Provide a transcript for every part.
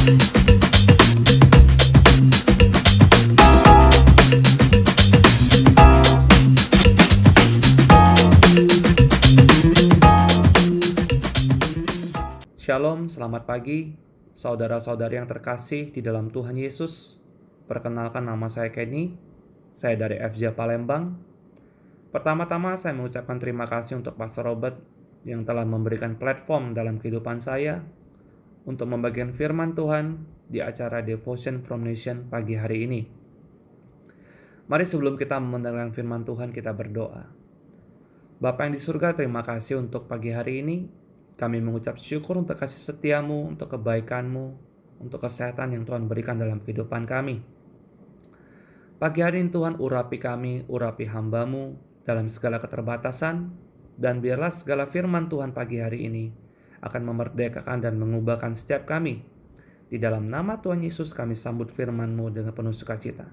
Shalom, selamat pagi, saudara-saudari yang terkasih di dalam Tuhan Yesus. Perkenalkan, nama saya Kenny, saya dari FJ Palembang. Pertama-tama saya mengucapkan terima kasih untuk Pastor Robert yang telah memberikan platform dalam kehidupan saya untuk membagikan firman Tuhan di acara Devotion from Nation pagi hari ini. Mari sebelum kita mendengarkan firman Tuhan, kita berdoa. Bapa yang di surga, terima kasih untuk pagi hari ini. Kami mengucap syukur untuk kasih setiamu, untuk kebaikanmu, untuk kesehatan yang Tuhan berikan dalam kehidupan kami. Pagi hari ini Tuhan, urapi kami, urapi hamba-Mu dalam segala keterbatasan, dan biarlah segala firman Tuhan pagi hari ini akan memerdekakan dan mengubahkan setiap kami. Di dalam nama Tuhan Yesus kami sambut firman-Mu dengan penuh sukacita.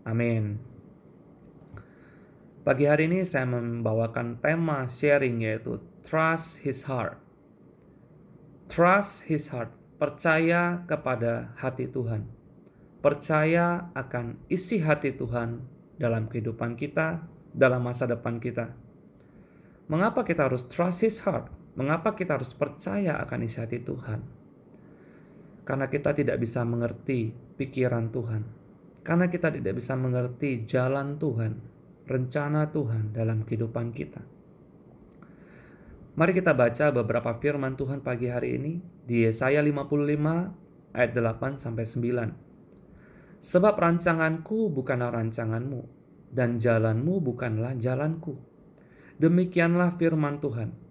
Amin. Pagi hari ini saya membawakan tema sharing, yaitu Trust His Heart. Trust His Heart, percaya kepada hati Tuhan. Percaya akan isi hati Tuhan dalam kehidupan kita, dalam masa depan kita. Mengapa kita harus trust His Heart? Mengapa kita harus percaya akan isi hati Tuhan? Karena kita tidak bisa mengerti pikiran Tuhan. Karena kita tidak bisa mengerti jalan Tuhan, rencana Tuhan dalam kehidupan kita. Mari kita baca beberapa firman Tuhan pagi hari ini di Yesaya 55 ayat 8-9. Sebab rancanganku bukanlah rancanganmu, dan jalanmu bukanlah jalanku. Demikianlah firman Tuhan.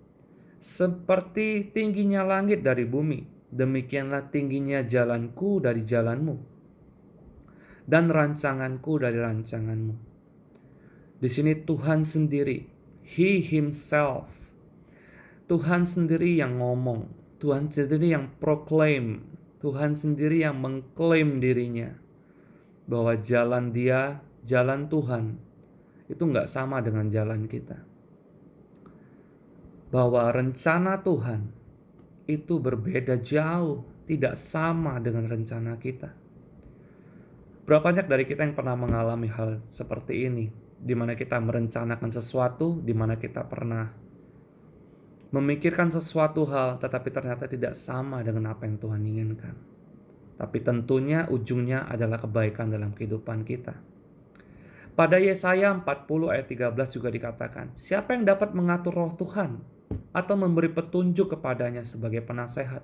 Seperti tingginya langit dari bumi, demikianlah tingginya jalanku dari jalanmu, dan rancanganku dari rancanganmu. Di sini Tuhan sendiri, He Himself, Tuhan sendiri yang ngomong, Tuhan sendiri yang proclaim, Tuhan sendiri yang mengklaim dirinya bahwa jalan Dia, jalan Tuhan itu nggak sama dengan jalan kita. Bahwa rencana Tuhan itu berbeda jauh, tidak sama dengan rencana kita. Berapa banyak dari kita yang pernah mengalami hal seperti ini, di mana kita merencanakan sesuatu, di mana kita pernah memikirkan sesuatu hal, tetapi ternyata tidak sama dengan apa yang Tuhan inginkan. Tapi tentunya ujungnya adalah kebaikan dalam kehidupan kita. Pada Yesaya 40 ayat 13 juga dikatakan, siapa yang dapat mengatur roh Tuhan atau memberi petunjuk kepadanya sebagai penasehat?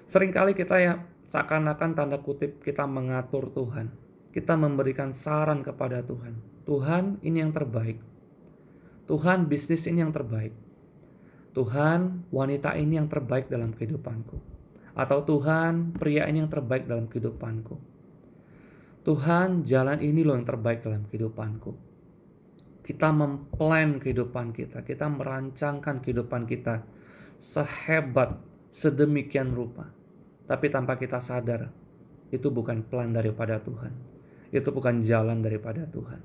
Seringkali kita seakan-akan tanda kutip kita mengatur Tuhan. Kita memberikan saran kepada Tuhan. Tuhan, ini yang terbaik. Tuhan, bisnis ini yang terbaik. Tuhan, wanita ini yang terbaik dalam kehidupanku. Atau Tuhan, pria ini yang terbaik dalam kehidupanku. Tuhan, jalan ini loh yang terbaik dalam kehidupanku. Kita memplan kehidupan kita. Kita merancangkan kehidupan kita sehebat, sedemikian rupa. Tapi tanpa kita sadar, itu bukan plan daripada Tuhan. Itu bukan jalan daripada Tuhan.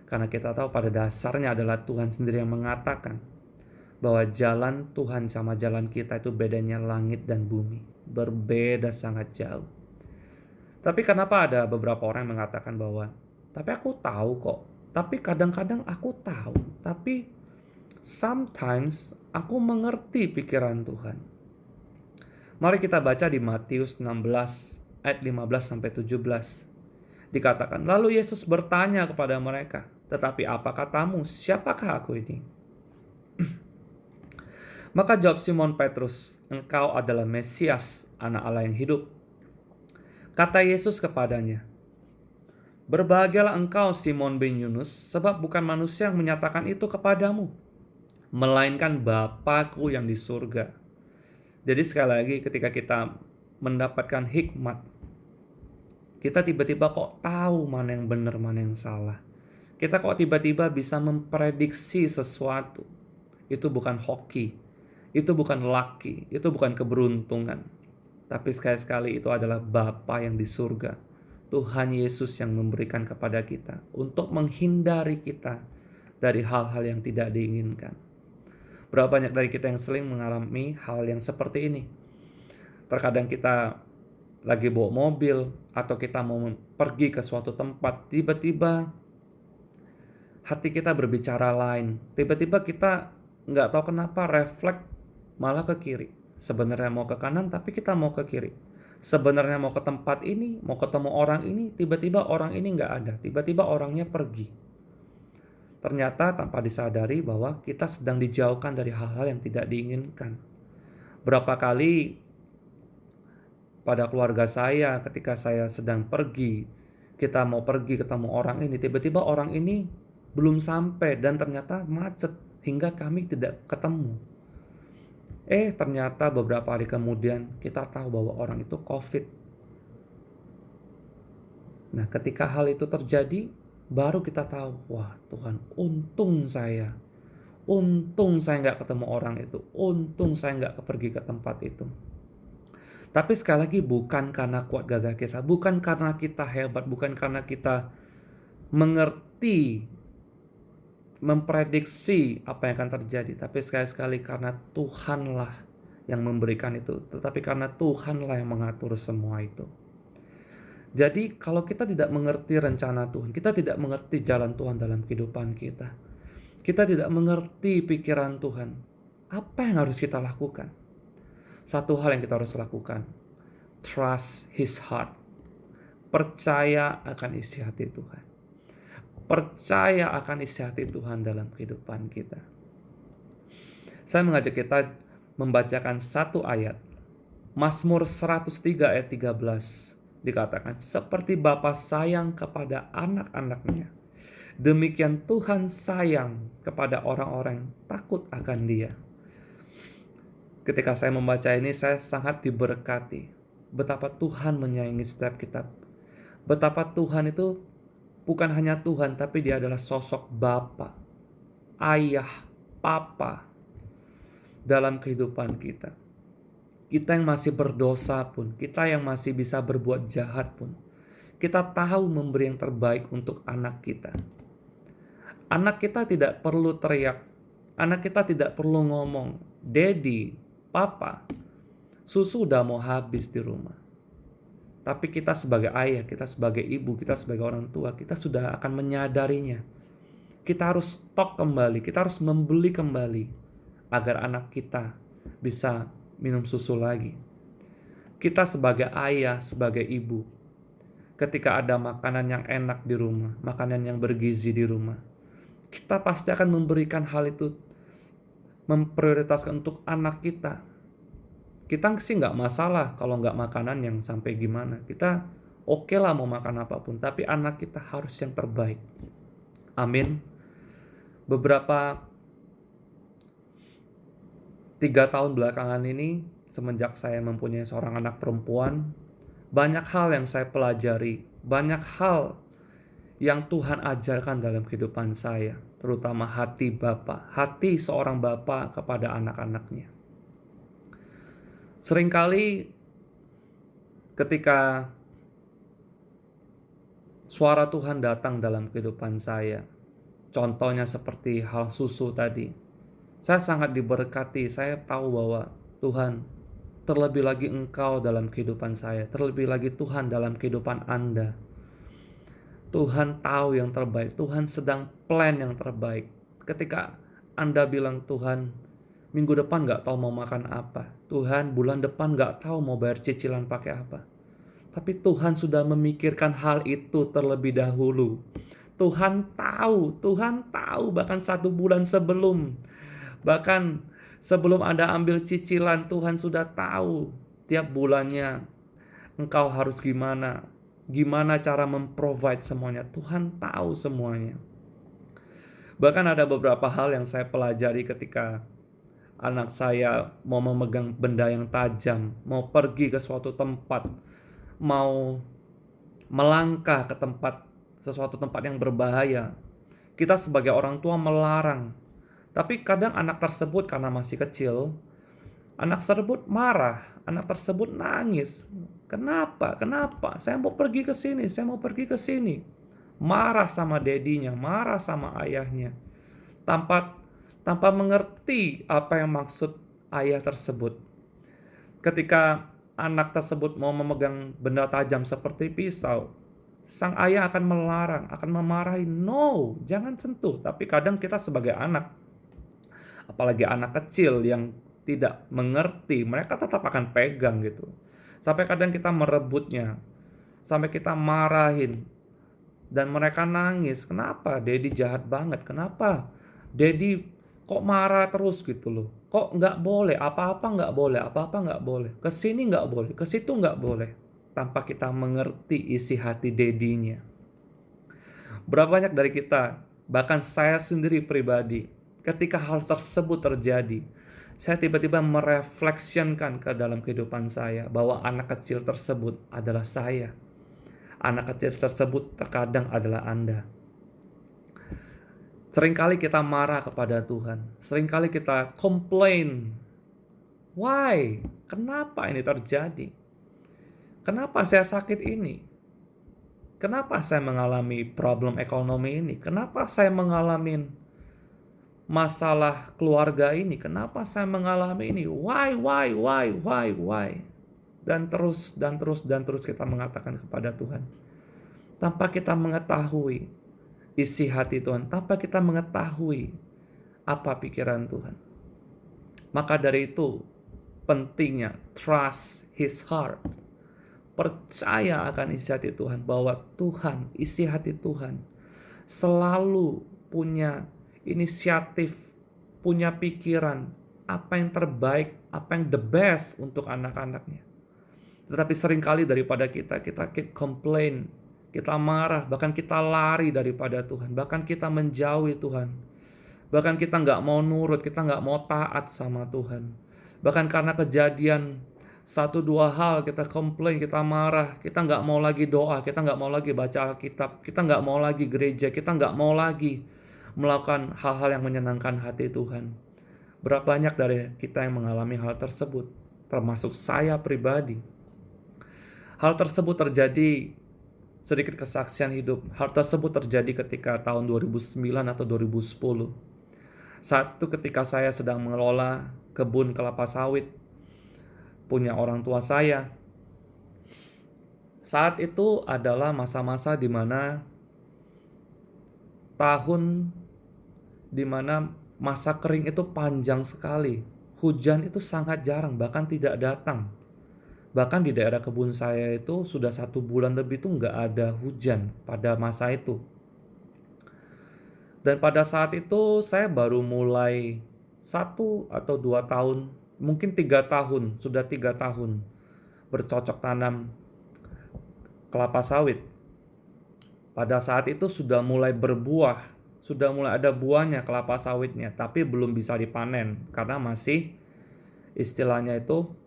Karena kita tahu pada dasarnya adalah Tuhan sendiri yang mengatakan bahwa jalan Tuhan sama jalan kita itu bedanya langit dan bumi. Berbeda sangat jauh. Tapi kenapa ada beberapa orang yang mengatakan bahwa, tapi aku tahu kok. Tapi kadang-kadang aku tahu. Tapi sometimes aku mengerti pikiran Tuhan. Mari kita baca di Matius 16 ayat 15-17. Dikatakan, lalu Yesus bertanya kepada mereka, tetapi apa katamu, siapakah aku ini? Maka jawab Simon Petrus, engkau adalah Mesias, anak Allah yang hidup. Kata Yesus kepadanya, berbahagialah engkau Simon bin Yunus, sebab bukan manusia yang menyatakan itu kepadamu, melainkan Bapa-Ku yang di surga. Jadi sekali lagi ketika kita mendapatkan hikmat, kita tiba-tiba kok tahu mana yang benar, mana yang salah. Kita kok tiba-tiba bisa memprediksi sesuatu. Itu bukan hoki, itu bukan lucky, itu bukan keberuntungan. Tapi sekali-sekali itu adalah Bapa yang di surga. Tuhan Yesus yang memberikan kepada kita untuk menghindari kita dari hal-hal yang tidak diinginkan. Berapa banyak dari kita yang sering mengalami hal yang seperti ini. Terkadang kita lagi bawa mobil atau kita mau pergi ke suatu tempat, tiba-tiba hati kita berbicara lain. Tiba-tiba kita nggak tahu kenapa refleks malah ke kiri. Sebenarnya mau ke kanan tapi kita mau ke kiri. Sebenarnya mau ke tempat ini, mau ketemu orang ini, tiba-tiba orang ini nggak ada. Tiba-tiba orangnya pergi. Ternyata tanpa disadari bahwa kita sedang dijauhkan dari hal-hal yang tidak diinginkan. Berapa kali pada keluarga saya ketika saya sedang pergi, kita mau pergi ketemu orang ini, tiba-tiba orang ini belum sampai dan ternyata macet hingga kami tidak ketemu. Ternyata beberapa hari kemudian kita tahu bahwa orang itu COVID. Nah, ketika hal itu terjadi, baru kita tahu, wah Tuhan, untung saya nggak ketemu orang itu, untung saya nggak pergi ke tempat itu. Tapi sekali lagi bukan karena kuat gagah kita, bukan karena kita hebat, bukan karena kita mengerti, memprediksi apa yang akan terjadi. Tapi sekali-sekali karena Tuhanlah yang memberikan itu, tetapi karena Tuhanlah yang mengatur semua itu. Jadi kalau kita tidak mengerti rencana Tuhan, kita tidak mengerti jalan Tuhan dalam kehidupan kita, kita tidak mengerti pikiran Tuhan, apa yang harus kita lakukan? Satu hal yang kita harus lakukan, trust His heart. Percaya akan isi hati Tuhan. Percaya akan isi hati Tuhan dalam kehidupan kita. Saya mengajak kita membacakan satu ayat. Mazmur 103 ayat 13 dikatakan, seperti Bapa sayang kepada anak-anaknya, demikian Tuhan sayang kepada orang-orang yang takut akan Dia. Ketika saya membaca ini, saya sangat diberkati. Betapa Tuhan menyayangi setiap kita. Betapa Tuhan itu bukan hanya Tuhan, tapi Dia adalah sosok Bapa, Ayah, Papa dalam kehidupan kita. Kita yang masih berdosa pun, kita yang masih bisa berbuat jahat pun, kita tahu memberi yang terbaik untuk anak kita. Anak kita tidak perlu teriak, anak kita tidak perlu ngomong, Daddy, Papa, susu udah mau habis di rumah. Tapi kita sebagai ayah, kita sebagai ibu, kita sebagai orang tua, kita sudah akan menyadarinya. Kita harus stok kembali, kita harus membeli kembali agar anak kita bisa minum susu lagi. Kita sebagai ayah, sebagai ibu, ketika ada makanan yang enak di rumah, makanan yang bergizi di rumah, kita pasti akan memberikan hal itu, memprioritaskan untuk anak kita. Kita sih nggak masalah kalau nggak makanan yang sampai gimana. Kita oke lah mau makan apapun, tapi anak kita harus yang terbaik. Amin. Beberapa 3 tahun belakangan ini, semenjak saya mempunyai seorang anak perempuan, banyak hal yang saya pelajari, banyak hal yang Tuhan ajarkan dalam kehidupan saya, terutama hati Bapa, hati seorang Bapa kepada anak-anaknya. Seringkali ketika suara Tuhan datang dalam kehidupan saya, contohnya seperti hal susu tadi, saya sangat diberkati. Saya tahu bahwa Tuhan, terlebih lagi Engkau dalam kehidupan saya, terlebih lagi Tuhan dalam kehidupan Anda. Tuhan tahu yang terbaik, Tuhan sedang plan yang terbaik. Ketika Anda bilang, Tuhan, minggu depan gak tahu mau makan apa, Tuhan bulan depan gak tahu mau bayar cicilan pakai apa, tapi Tuhan sudah memikirkan hal itu terlebih dahulu. Tuhan tahu bahkan 1 bulan sebelum, bahkan sebelum Anda ambil cicilan, Tuhan sudah tahu tiap bulannya engkau harus gimana cara memprovide semuanya. Tuhan tahu semuanya. Bahkan ada beberapa hal yang saya pelajari ketika anak saya mau memegang benda yang tajam, mau pergi ke suatu tempat, mau melangkah ke sesuatu tempat yang berbahaya. Kita sebagai orang tua melarang. Tapi kadang anak tersebut karena masih kecil, anak tersebut marah, anak tersebut nangis. Kenapa? Saya mau pergi ke sini. Marah sama dedinya, marah sama ayahnya. Tanpa mengerti apa yang maksud ayah tersebut. Ketika anak tersebut mau memegang benda tajam seperti pisau, sang ayah akan melarang, akan memarahi, no, jangan sentuh. Tapi kadang kita sebagai anak, apalagi anak kecil yang tidak mengerti, mereka tetap akan pegang gitu. Sampai kadang kita merebutnya, sampai kita marahin, dan mereka nangis. Kenapa? Daddy jahat banget. Kenapa? Daddy kok marah terus gitu loh. Kok nggak boleh, apa-apa nggak boleh, apa-apa nggak boleh. Kesini nggak boleh, ke situ nggak boleh. Tanpa kita mengerti isi hati dedinya. Berapa banyak dari kita, bahkan saya sendiri pribadi, ketika hal tersebut terjadi, saya tiba-tiba merefleksikan ke dalam kehidupan saya bahwa anak kecil tersebut adalah saya. Anak kecil tersebut terkadang adalah Anda. Seringkali kita marah kepada Tuhan. Seringkali kita complain. Why? Kenapa ini terjadi? Kenapa saya sakit ini? Kenapa saya mengalami problem ekonomi ini? Kenapa saya mengalami masalah keluarga ini? Kenapa saya mengalami ini? Why? Dan terus kita mengatakan kepada Tuhan. Tanpa kita mengetahui isi hati Tuhan, tanpa kita mengetahui apa pikiran Tuhan. Maka dari itu pentingnya trust His heart. Percaya akan isi hati Tuhan, bahwa Tuhan, isi hati Tuhan selalu punya inisiatif, punya pikiran apa yang terbaik, apa yang the best untuk anak-anaknya. Tetapi seringkali daripada kita keep complain, kita marah, bahkan kita lari daripada Tuhan, bahkan kita menjauhi Tuhan, bahkan kita nggak mau nurut, kita nggak mau taat sama Tuhan. Bahkan karena kejadian 1-2 hal kita komplain, kita marah, kita nggak mau lagi doa, kita nggak mau lagi baca Alkitab, kita nggak mau lagi gereja, kita nggak mau lagi melakukan hal-hal yang menyenangkan hati Tuhan. Berapa banyak dari kita yang mengalami hal tersebut, termasuk saya pribadi. Hal tersebut terjadi, sedikit kesaksian hidup, hal tersebut terjadi ketika tahun 2009 atau 2010. Saat itu ketika saya sedang mengelola kebun kelapa sawit punya orang tua saya. Saat itu adalah masa-masa di mana masa kering itu panjang sekali. Hujan itu sangat jarang, bahkan tidak datang. Bahkan di daerah kebun saya itu sudah 1 bulan lebih tuh nggak ada hujan pada masa itu. Dan pada saat itu saya baru mulai 1 atau 2 tahun, mungkin 3 tahun, sudah 3 tahun bercocok tanam kelapa sawit. Pada saat itu sudah mulai berbuah, sudah mulai ada buahnya kelapa sawitnya, tapi belum bisa dipanen karena masih istilahnya itu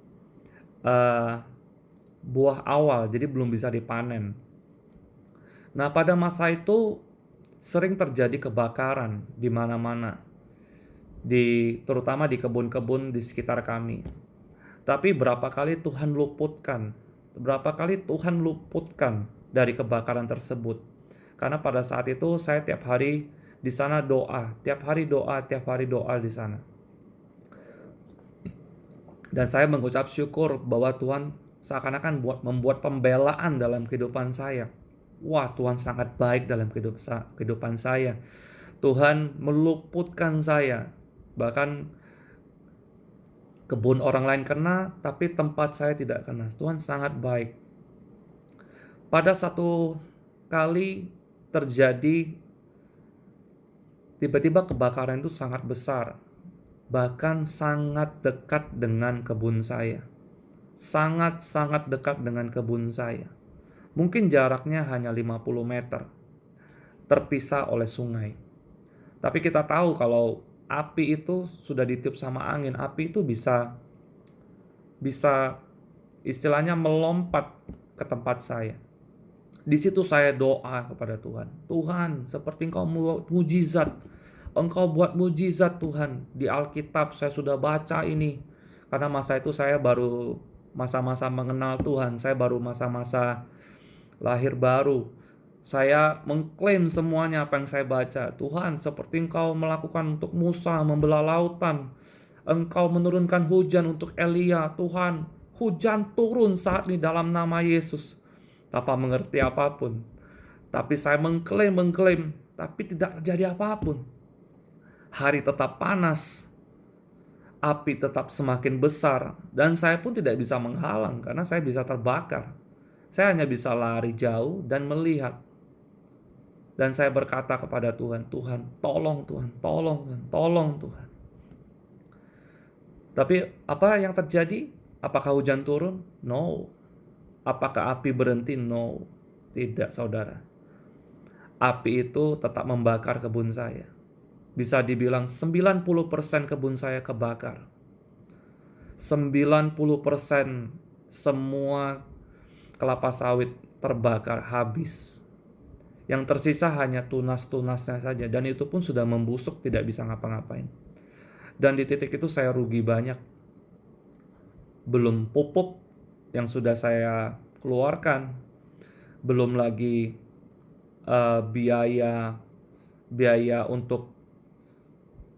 buah awal, jadi belum bisa dipanen. Nah, pada masa itu sering terjadi kebakaran di mana-mana, terutama di kebun-kebun di sekitar kami. Tapi berapa kali Tuhan luputkan dari kebakaran tersebut. Karena pada saat itu saya tiap hari di sana doa, tiap hari doa di sana. Dan saya mengucap syukur bahwa Tuhan seakan-akan membuat pembelaan dalam kehidupan saya. Wah, Tuhan sangat baik dalam kehidupan saya. Tuhan meluputkan saya. Bahkan kebun orang lain kena, tapi tempat saya tidak kena. Tuhan sangat baik. Pada satu kali terjadi, tiba-tiba kebakaran itu sangat besar. Bahkan sangat dekat dengan kebun saya. Sangat-sangat dekat dengan kebun saya. Mungkin jaraknya hanya 50 meter. Terpisah oleh sungai. Tapi kita tahu kalau api itu sudah ditiup sama angin, api itu bisa istilahnya melompat ke tempat saya. Di situ saya doa kepada Tuhan. Tuhan, seperti Engkau buat mujizat. Engkau buat mujizat Tuhan. Di Alkitab saya sudah baca ini. Karena masa itu saya baru masa-masa mengenal Tuhan. Saya baru masa-masa lahir baru. Saya mengklaim semuanya apa yang saya baca. Tuhan, seperti Engkau melakukan untuk Musa membelah lautan. Engkau menurunkan hujan untuk Elia. Tuhan, hujan turun saat ini dalam nama Yesus. Tanpa mengerti apapun. Tapi saya mengklaim, tapi tidak terjadi apapun. Hari tetap panas, api tetap semakin besar, dan saya pun tidak bisa menghalang karena saya bisa terbakar. Saya hanya bisa lari jauh dan melihat. Dan saya berkata kepada Tuhan, Tuhan, tolong Tuhan, tolong Tuhan, tolong Tuhan. Tapi apa yang terjadi? Apakah hujan turun? No. Apakah api berhenti? No. Tidak, saudara. Api itu tetap membakar kebun saya. Bisa dibilang 90% kebun saya kebakar. 90% semua kelapa sawit terbakar habis. Yang tersisa hanya tunas-tunasnya saja, dan itu pun sudah membusuk, tidak bisa ngapa-ngapain. Dan di titik itu saya rugi banyak. Belum pupuk yang sudah saya keluarkan, belum lagi biaya untuk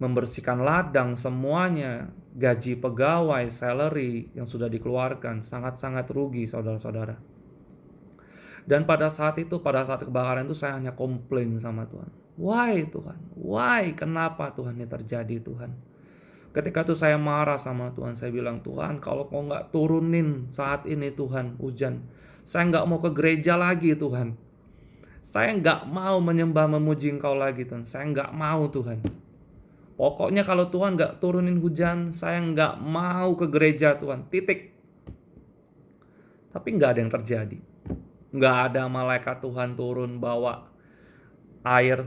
membersihkan ladang semuanya, gaji pegawai, salary yang sudah dikeluarkan, sangat-sangat rugi, saudara-saudara. Dan pada saat kebakaran itu saya hanya komplain sama Tuhan. Why Tuhan? Why? Kenapa Tuhan ini terjadi Tuhan? Ketika itu saya marah sama Tuhan. Saya bilang, Tuhan, kalau kau nggak turunin saat ini Tuhan hujan, saya nggak mau ke gereja lagi Tuhan. Saya nggak mau menyembah memuji Engkau lagi Tuhan. Saya nggak mau Tuhan. Pokoknya kalau Tuhan nggak turunin hujan, saya nggak mau ke gereja Tuhan. Titik. Tapi nggak ada yang terjadi. Nggak ada malaikat Tuhan turun bawa air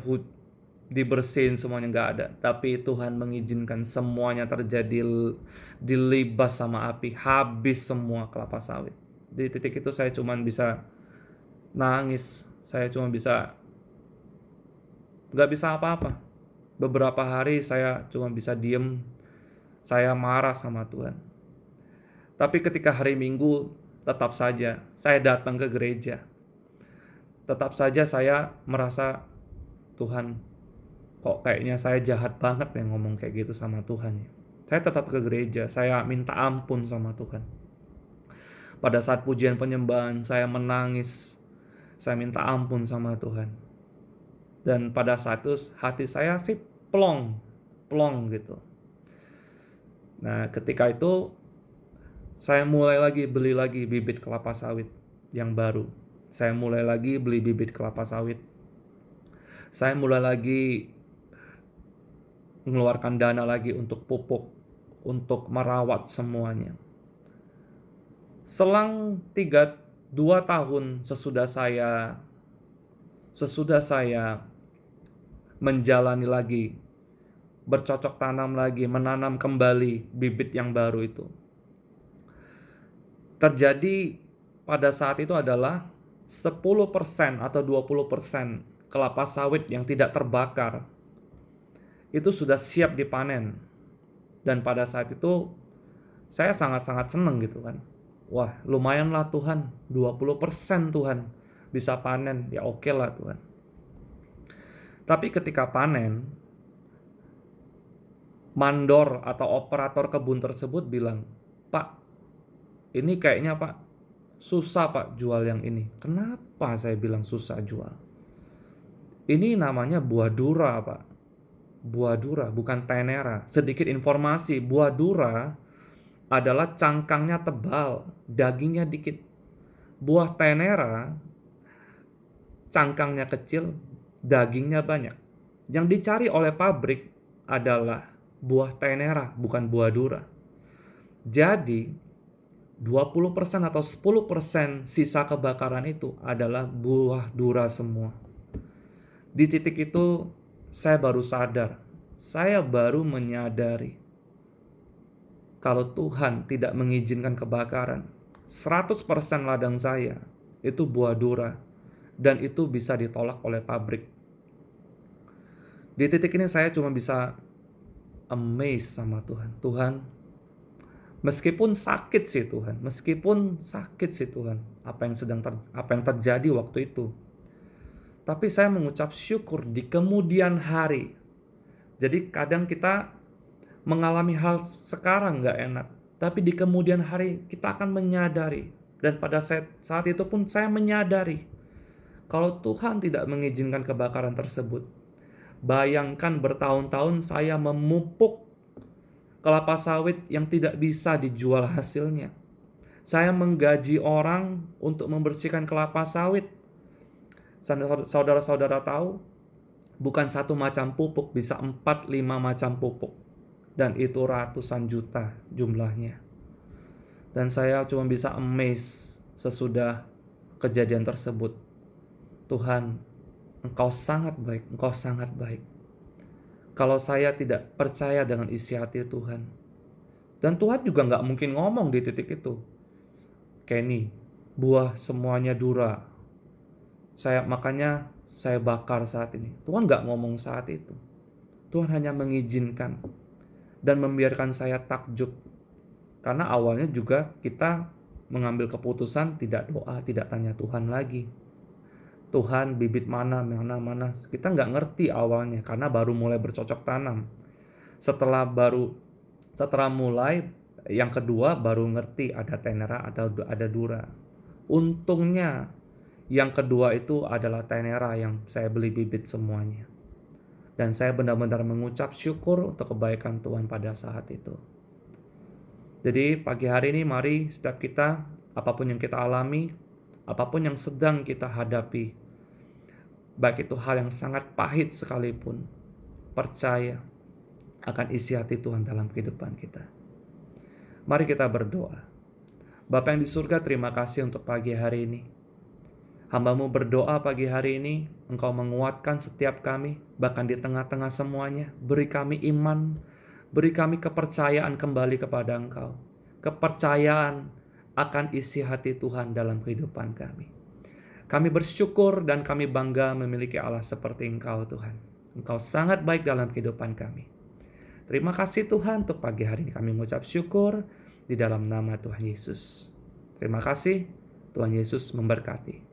dibersihin semuanya, nggak ada. Tapi Tuhan mengizinkan semuanya terjadi, dilibas sama api, habis semua kelapa sawit. Di titik itu saya cuma bisa nangis, saya cuma bisa, nggak bisa apa-apa. Beberapa hari saya cuma bisa diem, saya marah sama Tuhan. Tapi ketika hari Minggu, tetap saja saya datang ke gereja. Tetap saja saya merasa, Tuhan, kok kayaknya saya jahat banget ya ngomong kayak gitu sama Tuhan. Saya tetap ke gereja, saya minta ampun sama Tuhan. Pada saat pujian penyembahan, saya menangis, saya minta ampun sama Tuhan. Dan pada saat itu hati saya sih plong gitu. Nah, ketika itu saya mulai lagi beli lagi bibit kelapa sawit yang baru. Saya mulai lagi beli bibit kelapa sawit. Saya mulai lagi mengeluarkan dana lagi untuk pupuk, untuk merawat semuanya. Selang 2 tahun sesudah saya menjalani lagi, bercocok tanam lagi, menanam kembali bibit yang baru itu. Terjadi pada saat itu adalah 10% atau 20% kelapa sawit yang tidak terbakar itu sudah siap dipanen. Dan pada saat itu saya sangat-sangat seneng gitu kan. Wah, lumayanlah Tuhan, 20% Tuhan bisa panen, ya oke lah Tuhan. Tapi ketika panen, mandor atau operator kebun tersebut bilang, Pak, ini kayaknya Pak, susah Pak jual yang ini. Kenapa saya bilang susah jual? Ini namanya buah dura Pak. Buah dura, bukan tenera. Sedikit informasi, buah dura adalah cangkangnya tebal, dagingnya dikit. Buah tenera, cangkangnya kecil, dagingnya banyak. Yang dicari oleh pabrik adalah buah tenera, bukan buah dura. Jadi 20% atau 10% sisa kebakaran itu adalah buah dura semua. Di titik itu saya baru sadar, saya baru menyadari kalau Tuhan tidak mengizinkan kebakaran, 100% ladang saya itu buah dura dan itu bisa ditolak oleh pabrik. Di titik ini saya cuma bisa amazed sama Tuhan. Tuhan, meskipun sakit sih Tuhan, apa yang terjadi waktu itu. Tapi saya mengucap syukur di kemudian hari. Jadi kadang kita mengalami hal sekarang gak enak, Tapi di kemudian hari kita akan menyadari, dan pada saat itu pun saya menyadari, kalau Tuhan tidak mengizinkan kebakaran tersebut, bayangkan bertahun-tahun saya memupuk kelapa sawit yang tidak bisa dijual hasilnya. Saya menggaji orang untuk membersihkan kelapa sawit. Saudara-saudara tahu, bukan satu macam pupuk, bisa 4-5 macam pupuk. Dan itu ratusan juta jumlahnya. Dan saya cuma bisa amazed sesudah kejadian tersebut. Tuhan, Engkau sangat baik, Engkau sangat baik. Kalau saya tidak percaya dengan isi hati Tuhan. Dan Tuhan juga nggak mungkin ngomong di titik itu, Kenny, buah semuanya dura, makanya saya bakar saat ini. Tuhan nggak ngomong saat itu. Tuhan hanya mengizinkan dan membiarkan saya takjub. Karena awalnya juga kita mengambil keputusan tidak doa, tidak tanya Tuhan lagi. Tuhan, bibit mana. Kita nggak ngerti awalnya karena baru mulai bercocok tanam. Setelah mulai yang kedua baru ngerti ada tenera atau ada dura. Untungnya yang kedua itu adalah tenera yang saya beli bibit semuanya. Dan saya benar-benar mengucap syukur untuk kebaikan Tuhan pada saat itu. Jadi pagi hari ini mari setiap kita, apapun yang kita alami, apapun yang sedang kita hadapi, baik itu hal yang sangat pahit sekalipun, percaya akan isi hati Tuhan dalam kehidupan kita. Mari kita berdoa. Bapa yang di surga, terima kasih untuk pagi hari ini. Hamba-Mu berdoa pagi hari ini, Engkau menguatkan setiap kami, bahkan di tengah-tengah semuanya. Beri kami iman, beri kami kepercayaan kembali kepada Engkau. Kepercayaan akan isi hati Tuhan dalam kehidupan kami. Kami bersyukur dan kami bangga memiliki Allah seperti Engkau Tuhan. Engkau sangat baik dalam kehidupan kami. Terima kasih Tuhan untuk pagi hari ini kami mengucap syukur di dalam nama Tuhan Yesus. Terima kasih, Tuhan Yesus memberkati.